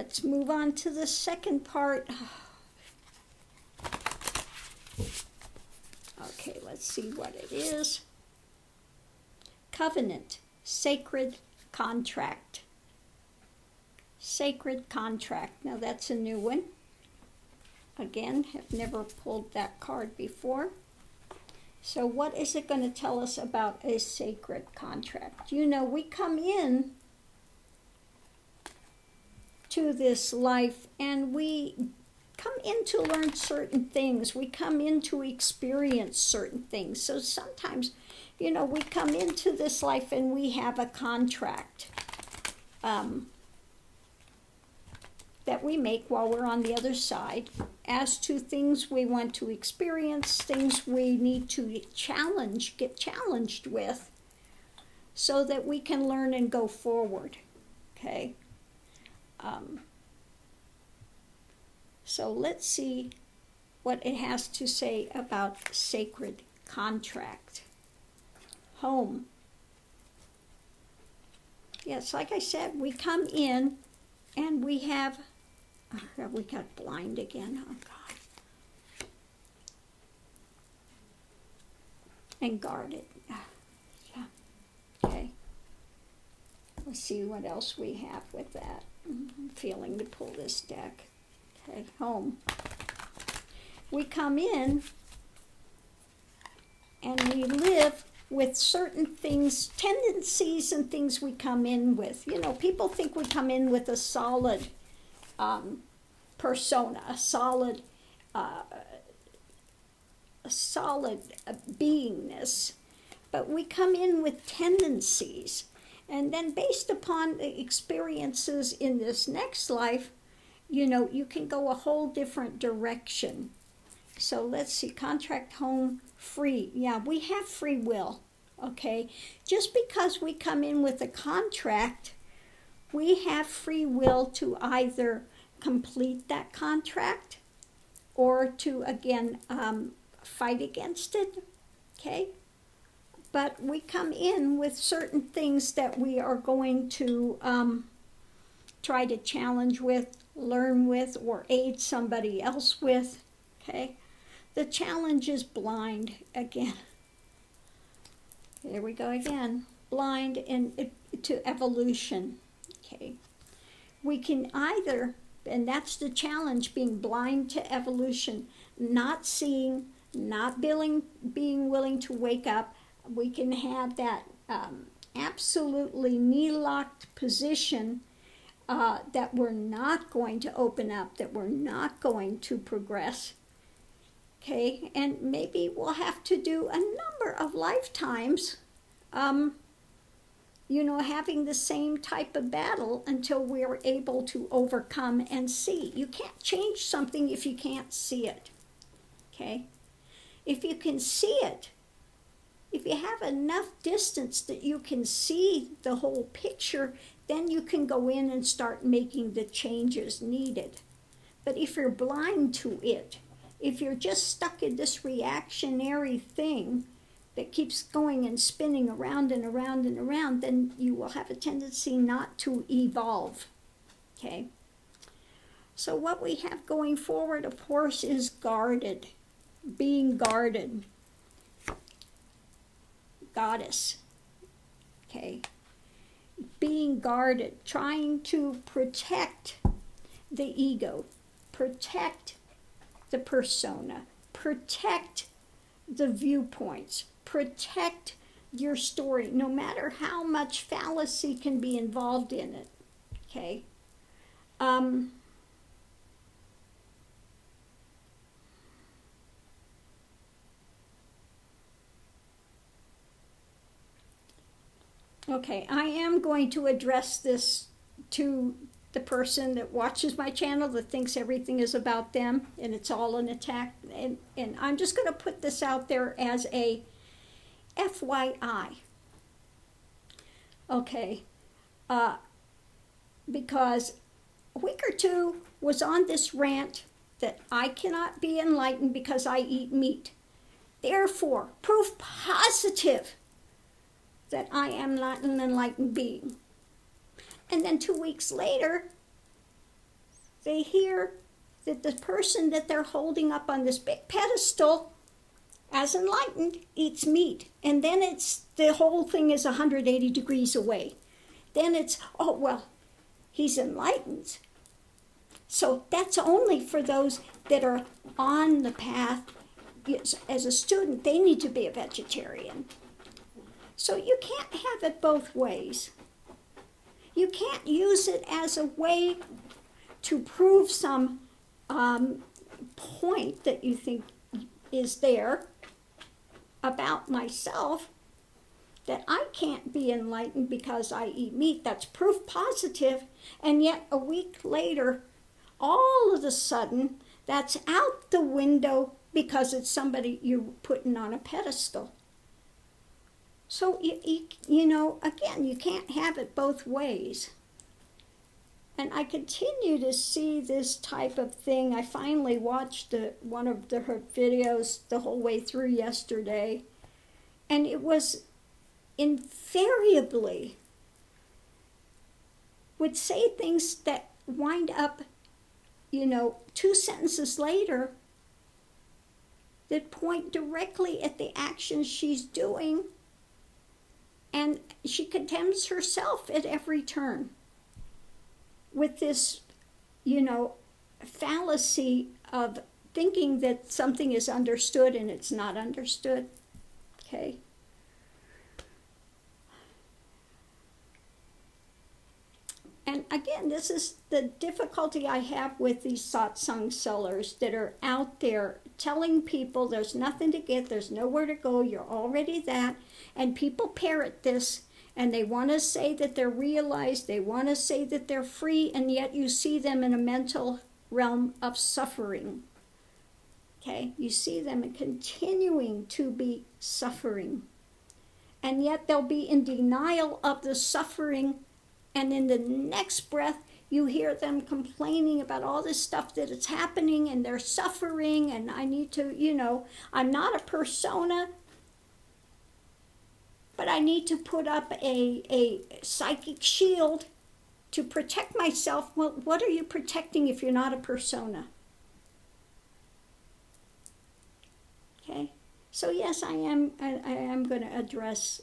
let's move on to the second part. Okay, let's see what it is. Covenant, sacred contract. Sacred contract. Now that's a new one. Again, have never pulled that card before. So what is it going to tell us about a sacred contract? You know, we come in to this life and we come in to learn certain things. We come in to experience certain things. So sometimes, you know, we come into this life and we have a contract that we make while we're on the other side as to things we want to experience, things we need to get challenged with, so that we can learn and go forward, okay? So let's see what it has to say about sacred contract. Home. Yes, like I said, we come in and we have, oh, we got blind again, oh God. And guarded, yeah, okay. Let's see what else we have with that. I'm feeling to pull this deck. Okay, home. We come in and we live with certain things, tendencies and things we come in with. You know, people think we come in with a solid persona, a solid beingness, but we come in with tendencies. And then based upon the experiences in this next life, you know, you can go a whole different direction. So let's see, contract, home, free. Yeah, we have free will, okay? Just because we come in with a contract, we have free will to either complete that contract or to, again, fight against it, okay? But we come in with certain things that we are going to try to challenge with, learn with, or aid somebody else with, okay? The challenge is blind again. There we go again. Blind to evolution, okay? We can either, and that's the challenge, being blind to evolution, not seeing, not being willing to wake up. We can have that absolutely knee-locked position that we're not going to open up, that we're not going to progress, okay? And maybe we'll have to do a number of lifetimes, you know, having the same type of battle until we're able to overcome and see. You can't change something if you can't see it, okay? If you can see it, if you have enough distance that you can see the whole picture, then you can go in and start making the changes needed. But if you're blind to it, if you're just stuck in this reactionary thing that keeps going and spinning around and around and around, then you will have a tendency not to evolve, okay? So what we have going forward, of course, is guarded, being guarded. Goddess, okay? Being guarded, trying to protect the ego, protect the persona, protect the viewpoints, protect your story, no matter how much fallacy can be involved in it, okay? Okay, I am going to address this to the person that watches my channel that thinks everything is about them and it's all an attack. And I'm just going to put this out there as a FYI. Okay, because a week or two was on this rant that I cannot be enlightened because I eat meat. Therefore, proof positive that I am not an enlightened being. And then 2 weeks later, they hear that the person that they're holding up on this big pedestal as enlightened eats meat. And then the whole thing is 180 degrees away. Then it's, oh, well, he's enlightened. So that's only for those that are on the path. As a student, they need to be a vegetarian. So you can't have it both ways. You can't use it as a way to prove some point that you think is there about myself, that I can't be enlightened because I eat meat. That's proof positive. And yet a week later, all of a sudden, that's out the window because it's somebody you're putting on a pedestal. So, you know, again, you can't have it both ways. And I continue to see this type of thing. I finally watched one of her videos the whole way through yesterday. And it was invariably would say things that wind up, you know, 2 sentences later that point directly at the actions she's doing. And she condemns herself at every turn with this, you know, fallacy of thinking that something is understood and it's not understood. Okay? And again, this is the difficulty I have with these satsang sellers that are out there telling people there's nothing to get, there's nowhere to go, you're already that. And people parrot this, and they want to say that they're realized, they want to say that they're free, and yet you see them in a mental realm of suffering. Okay? You see them continuing to be suffering. And yet they'll be in denial of the suffering, and in the next breath, you hear them complaining about all this stuff that is happening, and they're suffering, and I need to, you know, I'm not a persona, but I need to put up a psychic shield to protect myself. Well, what are you protecting if you're not a persona? Okay, so yes, I am going to address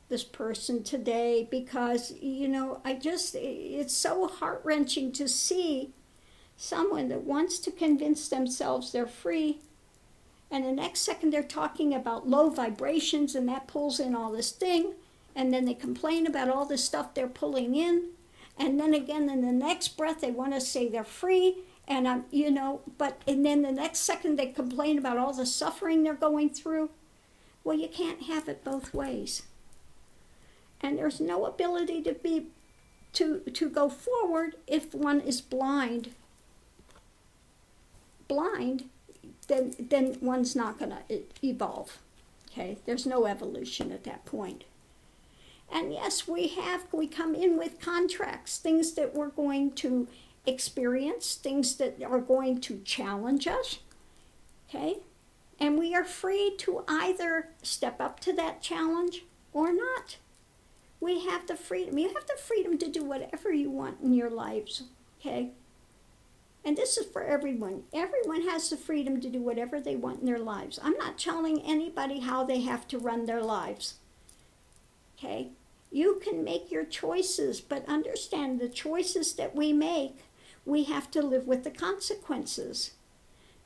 this person today because, you know, it's so heart-wrenching to see someone that wants to convince themselves they're free, and the next second they're talking about low vibrations, and that pulls in all this thing, and then they complain about all this stuff they're pulling in, and then again in the next breath they want to say they're free, and and then the next second they complain about all the suffering they're going through. Well, you can't have it both ways. And there's no ability to go forward if one is blind. Then one's not going to evolve. Okay, there's no evolution at that point. And yes, we come in with contracts, things that we're going to experience, things that are going to challenge us. Okay, and we are free to either step up to that challenge or not. We have the freedom. You have the freedom to do whatever you want in your lives, okay? And this is for everyone. Everyone has the freedom to do whatever they want in their lives. I'm not telling anybody how they have to run their lives, okay? You can make your choices, but understand the choices that we make, we have to live with the consequences.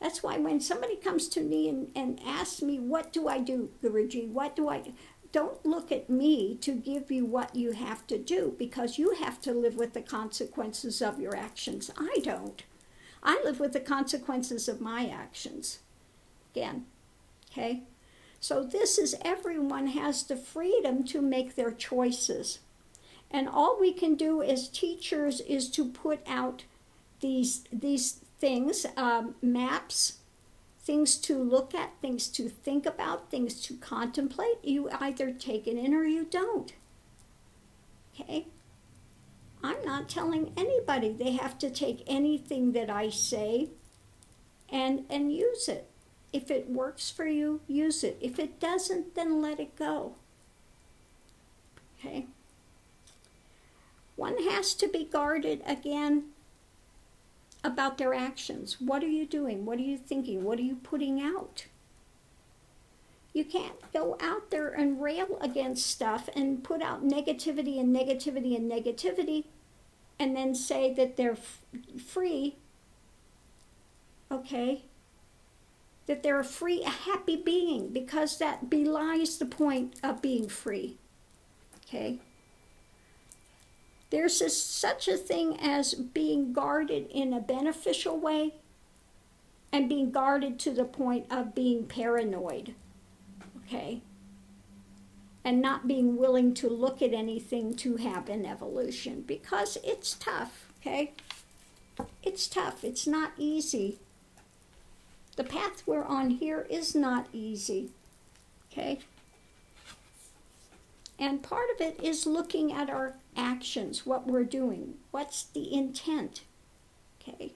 That's why when somebody comes to me and asks me, what do I do, Guruji? What do I do? Don't look at me to give you what you have to do, because you have to live with the consequences of your actions. I don't. I live with the consequences of my actions. Again, okay? So this is, everyone has the freedom to make their choices. And all we can do as teachers is to put out these things, maps, things to look at, things to think about, things to contemplate. You either take it in or you don't. Okay? I'm not telling anybody they have to take anything that I say and use it. If it works for you, use it. If it doesn't, then let it go. Okay? One has to be guarded again about their actions. What are you doing? What are you thinking? What are you putting out? You can't go out there and rail against stuff and put out negativity and negativity and negativity and then say that they're free, okay? That they're a free, a happy being, because that belies the point of being free, okay? There's such a thing as being guarded in a beneficial way and being guarded to the point of being paranoid, okay? And not being willing to look at anything to have an evolution, because it's tough, okay? It's tough. It's not easy. The path we're on here is not easy, okay? And part of it is looking at our actions, what we're doing. What's the intent, okay?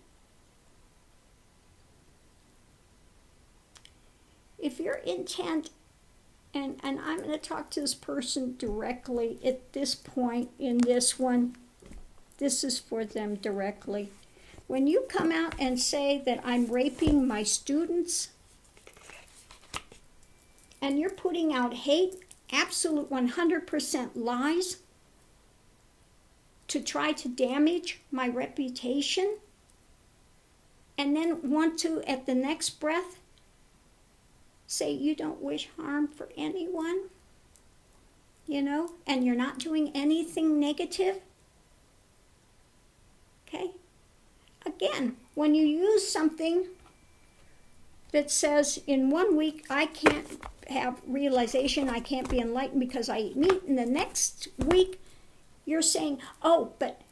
If your intent, and I'm going to talk to this person directly at this point in this one, this is for them directly. When you come out and say that I'm raping my students, and you're putting out hate, absolute 100% lies to try to damage my reputation, and then want to, at the next breath, say you don't wish harm for anyone, you know, and you're not doing anything negative, okay? Again, when you use something that says in 1 week I can't have realization, I can't be enlightened because I eat meat, and the next week you're saying, oh, but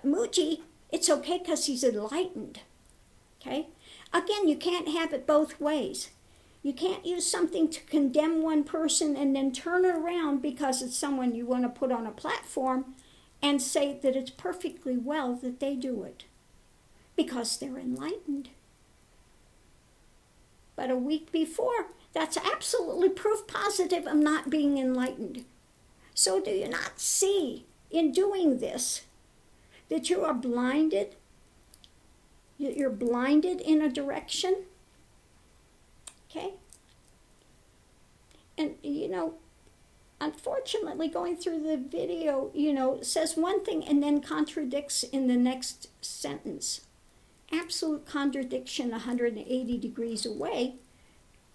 Muji, it's okay because he's enlightened, okay? Again, you can't have it both ways. You can't use something to condemn one person and then turn it around because it's someone you want to put on a platform and say that it's perfectly well that they do it because they're enlightened. But a week before, that's absolutely proof positive of not being enlightened. So do you not see in doing this that you are blinded? You're blinded in a direction? Okay? And, you know, unfortunately, going through the video, you know, says one thing and then contradicts in the next sentence. Absolute contradiction 180 degrees away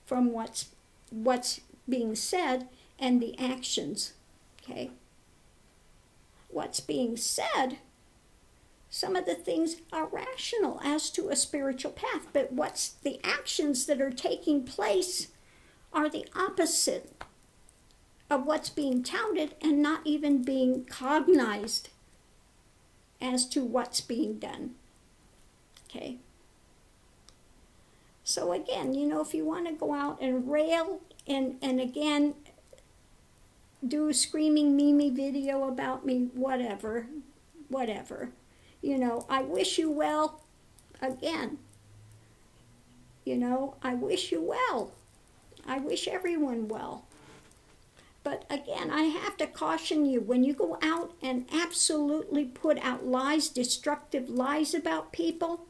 from what's being said and the actions, okay? What's being said, some of the things are rational as to a spiritual path, but what's the actions that are taking place are the opposite of what's being touted and not even being cognized as to what's being done. Okay? So again, you know, if you want to go out and rail and again do a screaming Mimi video about me, whatever. You know, I wish you well. Again, you know, I wish you well. I wish everyone well. But again, I have to caution you, when you go out and absolutely put out lies, destructive lies about people,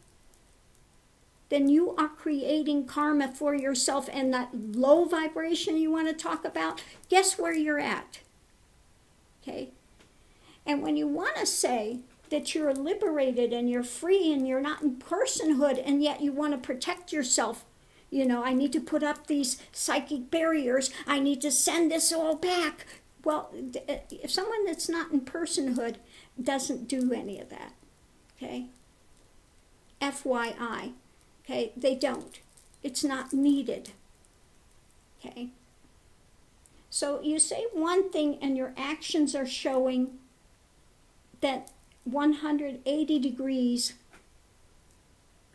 then you are creating karma for yourself, and that low vibration you want to talk about, guess where you're at? Okay? And when you want to say that you're liberated and you're free and you're not in personhood, and yet you want to protect yourself, you know, I need to put up these psychic barriers, I need to send this all back. Well, if someone that's not in personhood doesn't do any of that, okay? FYI, okay? They don't. It's not needed, okay? So you say one thing and your actions are showing that 180 degrees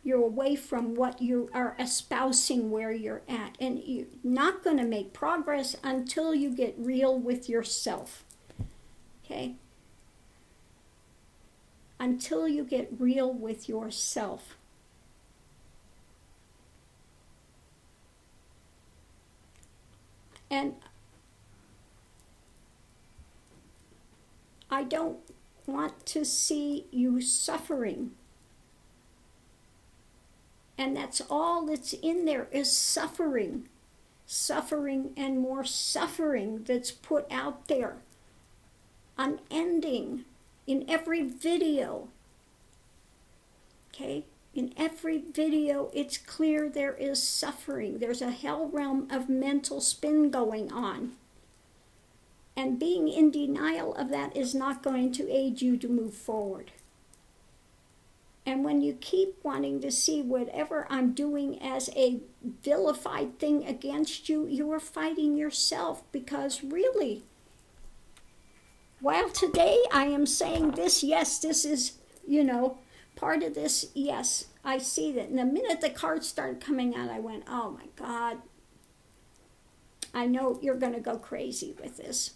you're away from what you are espousing where you're at. And you're not going to make progress until you get real with yourself. Okay? Until you get real with yourself. And I don't want to see you suffering. And that's all that's in there is suffering. Suffering and more suffering that's put out there. Unending in every video. Okay? In every video, it's clear there is suffering. There's a hell realm of mental spin going on. And being in denial of that is not going to aid you to move forward. And when you keep wanting to see whatever I'm doing as a vilified thing against you, you are fighting yourself. Because really, while today I am saying this, yes, this is, part of this, yes, I see that. And the minute the cards started coming out, I went, oh my God, I know you're going to go crazy with this.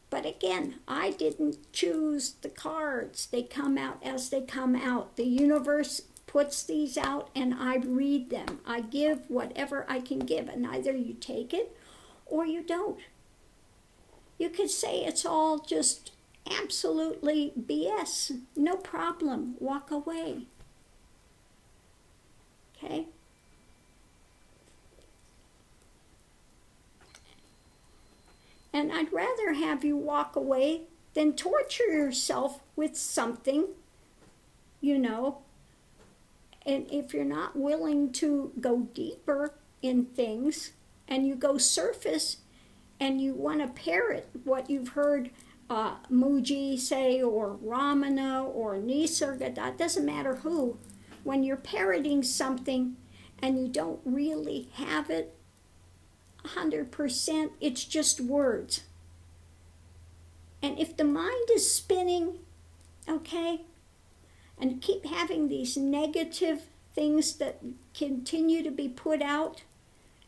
But again, I didn't choose the cards. They come out as they come out. The universe puts these out and I read them. I give whatever I can give, and either you take it or you don't. You could say it's all just absolutely BS. No problem. Walk away. Okay? And I'd rather have you walk away than torture yourself with something, And if you're not willing to go deeper in things and you go surface and you want to parrot what you've heard Muji say or Ramana or Nisargadatta, doesn't matter who, when you're parroting something and you don't really have it 100%, it's just words. And if the mind is spinning, okay, and keep having these negative things that continue to be put out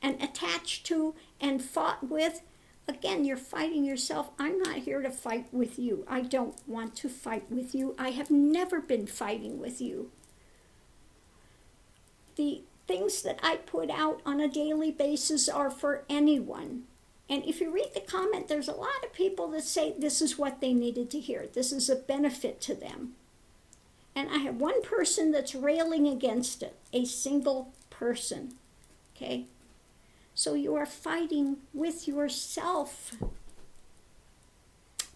and attached to and fought with, again, you're fighting yourself. I'm not here to fight with you. I don't want to fight with you. I have never been fighting with you. The things that I put out on a daily basis are for anyone. And if you read the comment, there's a lot of people that say this is what they needed to hear. This is a benefit to them. And I have one person that's railing against it, a single person. Okay? So you are fighting with yourself.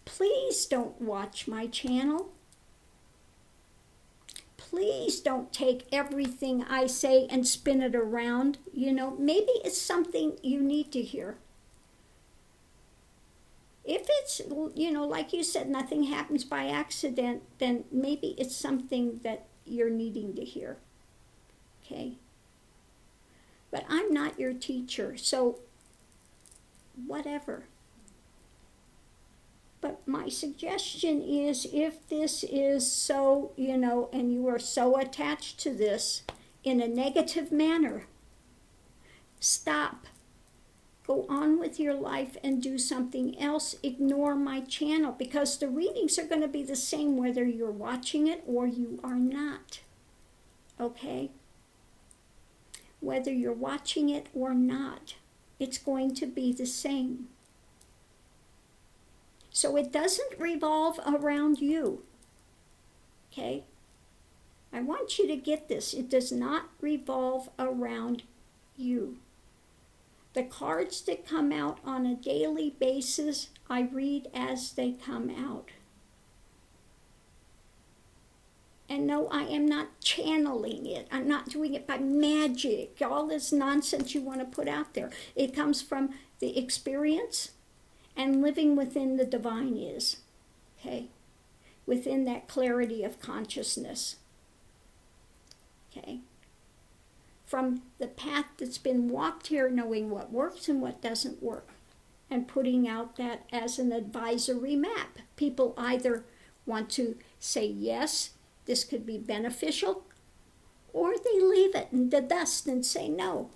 Please don't watch my channel. Please don't take everything I say and spin it around. Maybe it's something you need to hear. If it's, like you said, nothing happens by accident, then maybe it's something that you're needing to hear. Okay? But I'm not your teacher, so whatever. But my suggestion is, if this is so, and you are so attached to this in a negative manner, stop. Go on with your life and do something else. Ignore my channel, because the readings are going to be the same whether you're watching it or you are not. Okay? Whether you're watching it or not, it's going to be the same. So it doesn't revolve around you. Okay? I want you to get this. It does not revolve around you. The cards that come out on a daily basis, I read as they come out. And no, I am not channeling it. I'm not doing it by magic. All this nonsense you want to put out there. It comes from the experience and living within the divine is. Okay? Within that clarity of consciousness. Okay? From the path that's been walked here, knowing what works and what doesn't work, and putting out that as an advisory map. People either want to say, yes, this could be beneficial, or they leave it in the dust and say no.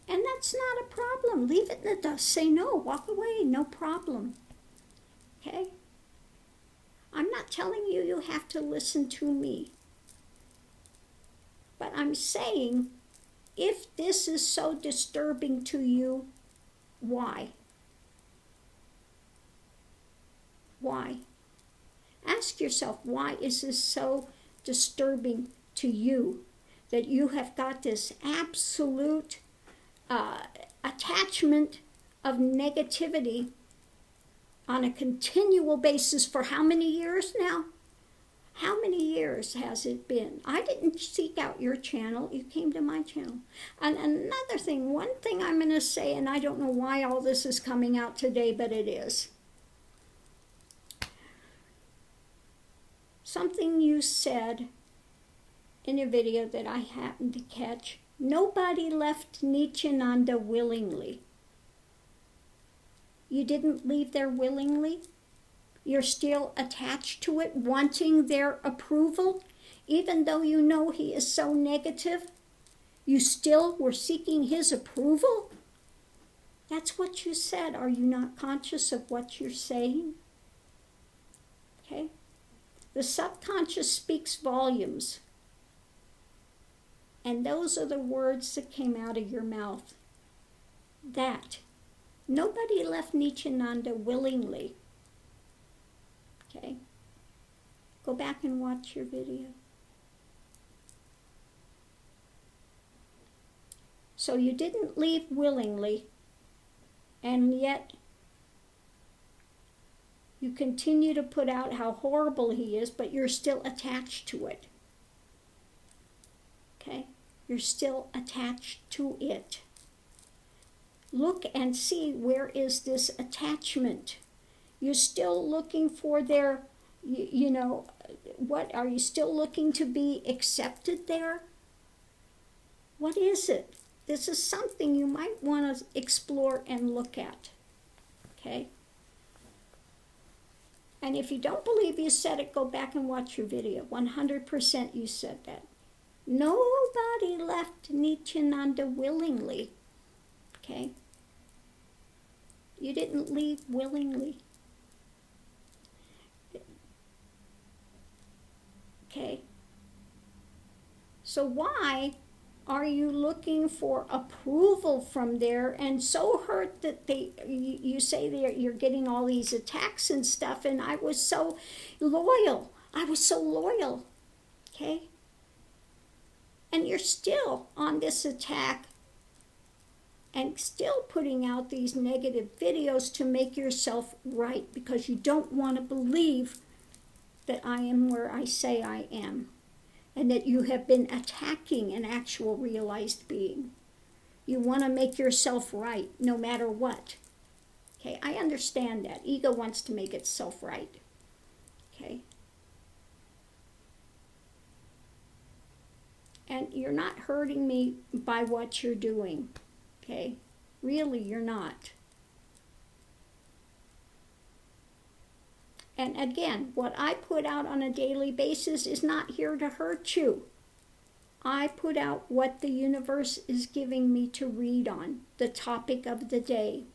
And that's not a problem. Leave it in the dust. Say no. Walk away. No problem. Okay? I'm not telling you you have to listen to me. But I'm saying, if this is so disturbing to you, why? Why? Ask yourself, why is this so disturbing to you that you have got this absolute attachment of negativity on a continual basis for how many years now? How many years has it been? I didn't seek out your channel. You came to my channel. And another thing, one thing I'm going to say, and I don't know why all this is coming out today, but it is. Something you said in a video that I happened to catch. Nobody left Nityananda willingly. You didn't leave there willingly? You're still attached to it, wanting their approval, even though you know he is so negative. You still were seeking his approval? That's what you said. Are you not conscious of what you're saying? Okay? The subconscious speaks volumes. And those are the words that came out of your mouth. That nobody left Nityananda willingly. Okay? Go back and watch your video. So you didn't leave willingly, and yet you continue to put out how horrible he is, but you're still attached to it. Okay? You're still attached to it. Look and see, where is this attachment? You're still looking for their, what, are you still looking to be accepted there? What is it? This is something you might want to explore and look at. Okay? And if you don't believe you said it, go back and watch your video. 100% you said that. Nobody left Nityananda willingly. Okay? You didn't leave willingly. Okay? So why are you looking for approval from there and so hurt that you say you're getting all these attacks and stuff, and I was so loyal. Okay? And you're still on this attack and still putting out these negative videos to make yourself right, because you don't want to believe that I am where I say I am, and that you have been attacking an actual realized being. You want to make yourself right no matter what. Okay, I understand that. Ego wants to make itself right. Okay? And you're not hurting me by what you're doing. Okay? Really, you're not. And again, what I put out on a daily basis is not here to hurt you. I put out what the universe is giving me to read on, the topic of the day.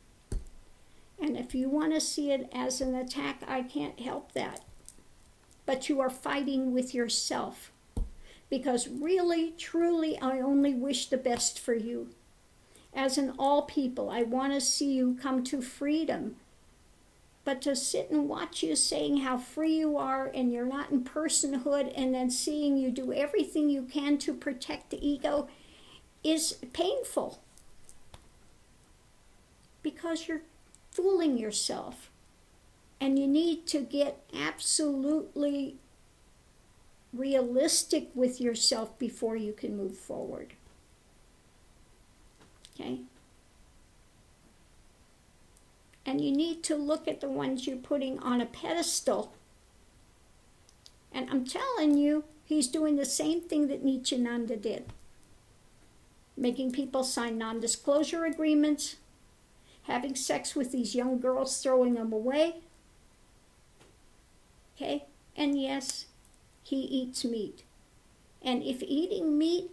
And if you want to see it as an attack, I can't help that. But you are fighting with yourself. Because really, truly, I only wish the best for you. As in all people, I want to see you come to freedom. But to sit and watch you saying how free you are and you're not in personhood, and then seeing you do everything you can to protect the ego is painful. Because you're fooling yourself. And you need to get absolutely realistic with yourself before you can move forward. Okay? And you need to look at the ones you're putting on a pedestal. And I'm telling you, he's doing the same thing that Nityananda did. Making people sign non-disclosure agreements, having sex with these young girls, throwing them away. Okay? And yes, he eats meat. And if eating meat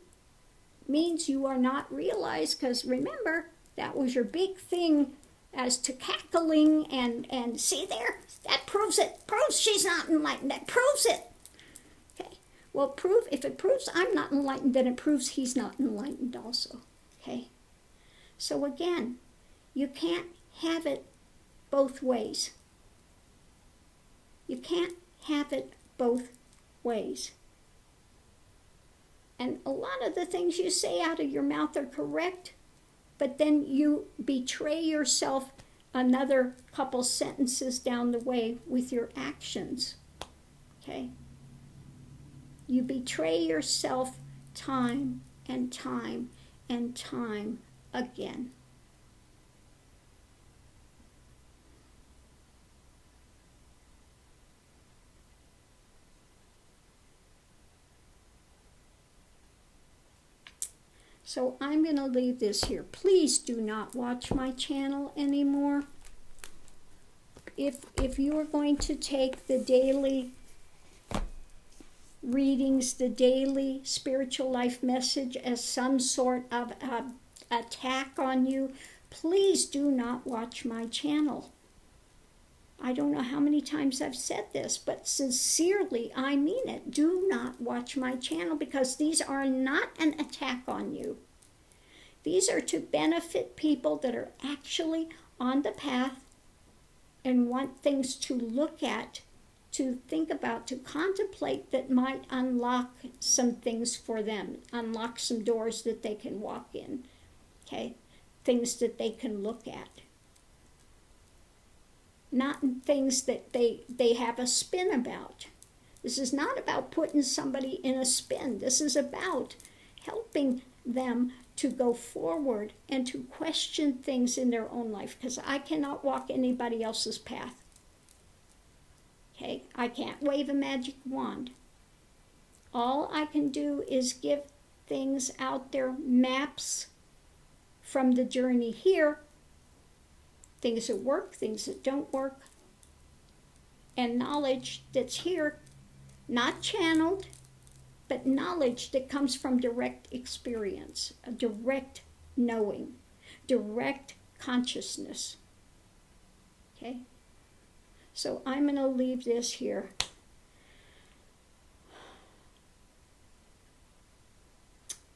means you are not realized, because remember, that was your big thing as to cackling and see there, that proves it. Proves she's not enlightened. That proves it. Okay. Well, if it proves I'm not enlightened, then it proves he's not enlightened also. Okay. So again, you can't have it both ways. You can't have it both ways. And a lot of the things you say out of your mouth are correct, but then you betray yourself another couple sentences down the way with your actions. Okay? You betray yourself time and time and time again. So I'm going to leave this here. Please do not watch my channel anymore. If you are going to take the daily readings, the daily spiritual life message as some sort of attack on you, please do not watch my channel. I don't know how many times I've said this, but sincerely, I mean it. Do not watch my channel, because these are not an attack on you. These are to benefit people that are actually on the path and want things to look at, to think about, to contemplate, that might unlock some things for them, unlock some doors that they can walk in, okay? Things that they can look at. Not things that they have a spin about. This is not about putting somebody in a spin. This is about helping them to go forward and to question things in their own life, because I cannot walk anybody else's path. Okay? I can't wave a magic wand. All I can do is give things out there, maps from the journey here, things that work, things that don't work, and knowledge that's here, not channeled, but knowledge that comes from direct experience, a direct knowing, direct consciousness. Okay? So I'm going to leave this here.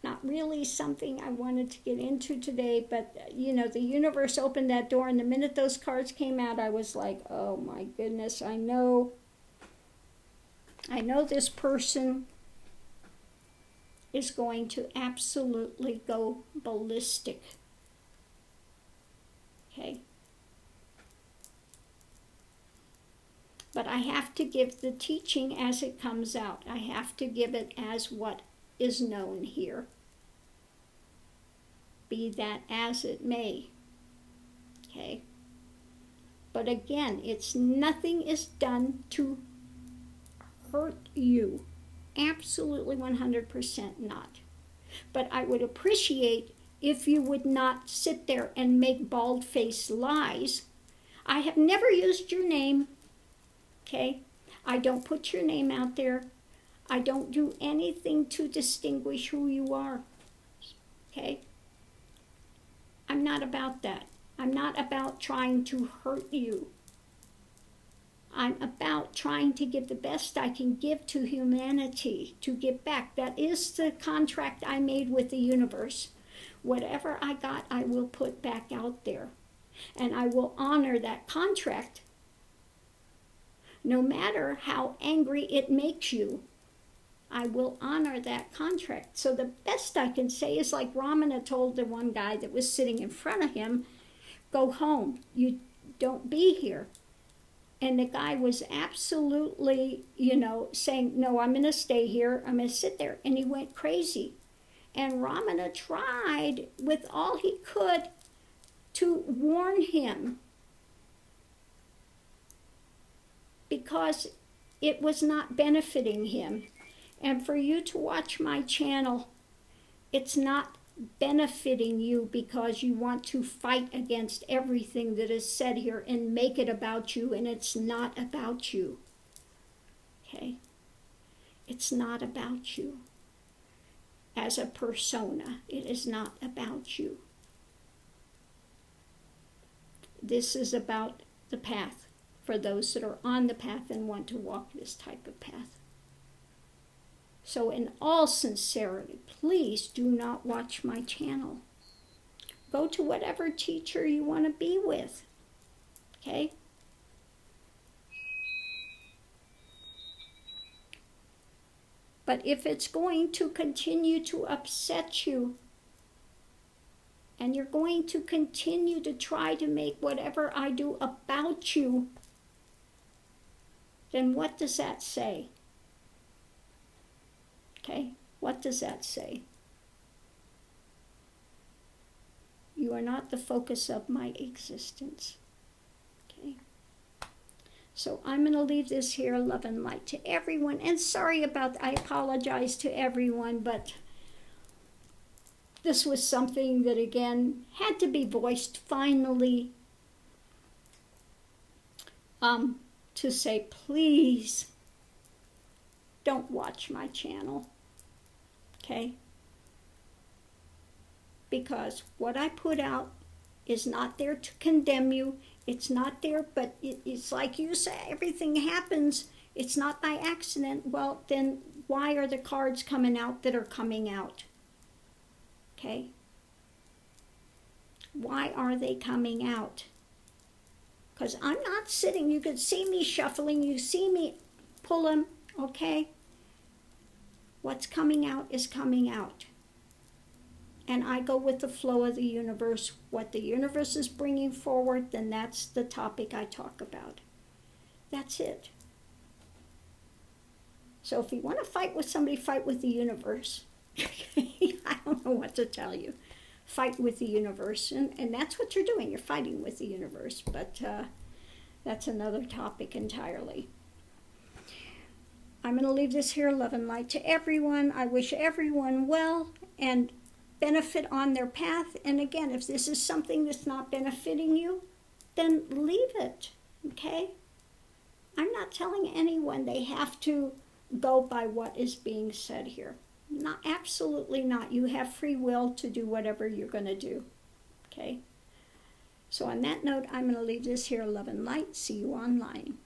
Not really something I wanted to get into today, but the universe opened that door, and the minute those cards came out, I was like, oh my goodness, I know this person is going to absolutely go ballistic. Okay? But I have to give the teaching as it comes out. I have to give it as what is known here. Be that as it may. Okay? But again, nothing is done to hurt you. Absolutely 100% not. But I would appreciate if you would not sit there and make bald-faced lies. I have never used your name. Okay? I don't put your name out there. I don't do anything to distinguish who you are. Okay? I'm not about that. I'm not about trying to hurt you. I'm about trying to give the best I can give to humanity, to give back. That is the contract I made with the universe. Whatever I got, I will put back out there. And I will honor that contract, no matter how angry it makes you. I will honor that contract. So the best I can say is like Ramana told the one guy that was sitting in front of him, go home. You don't be here. And the guy was absolutely, saying, no, I'm going to stay here. I'm going to sit there. And he went crazy. And Ramana tried with all he could to warn him, because it was not benefiting him. And for you to watch my channel, it's not benefiting you because you want to fight against everything that is said here and make it about you, and it's not about you. Okay? It's not about you. As a persona, it is not about you. This is about the path for those that are on the path and want to walk this type of path. So in all sincerity, please do not watch my channel. Go to whatever teacher you want to be with. Okay? But if it's going to continue to upset you, and you're going to continue to try to make whatever I do about you, then what does that say? Okay, what does that say? You are not the focus of my existence. Okay. So I'm going to leave this here, love and light to everyone. And sorry about, I apologize to everyone, but this was something that, again, had to be voiced finally, to say, please don't watch my channel, okay? Because what I put out is not there to condemn you. It's not there, but it's like you say, everything happens. It's not by accident. Well, then why are the cards coming out that are coming out? Okay? Why are they coming out? Because I'm not sitting, you could see me shuffling, you see me pulling, okay? What's coming out is coming out. And I go with the flow of the universe. What the universe is bringing forward, then that's the topic I talk about. That's it. So if you want to fight with somebody, fight with the universe. I don't know what to tell you. Fight with the universe. And that's what you're doing. You're fighting with the universe. But that's another topic entirely. I'm going to leave this here, love and light to everyone. I wish everyone well and benefit on their path. And again, if this is something that's not benefiting you, then leave it, okay? I'm not telling anyone they have to go by what is being said here. Not, absolutely not. You have free will to do whatever you're going to do, okay? So on that note, I'm going to leave this here, love and light. See you online.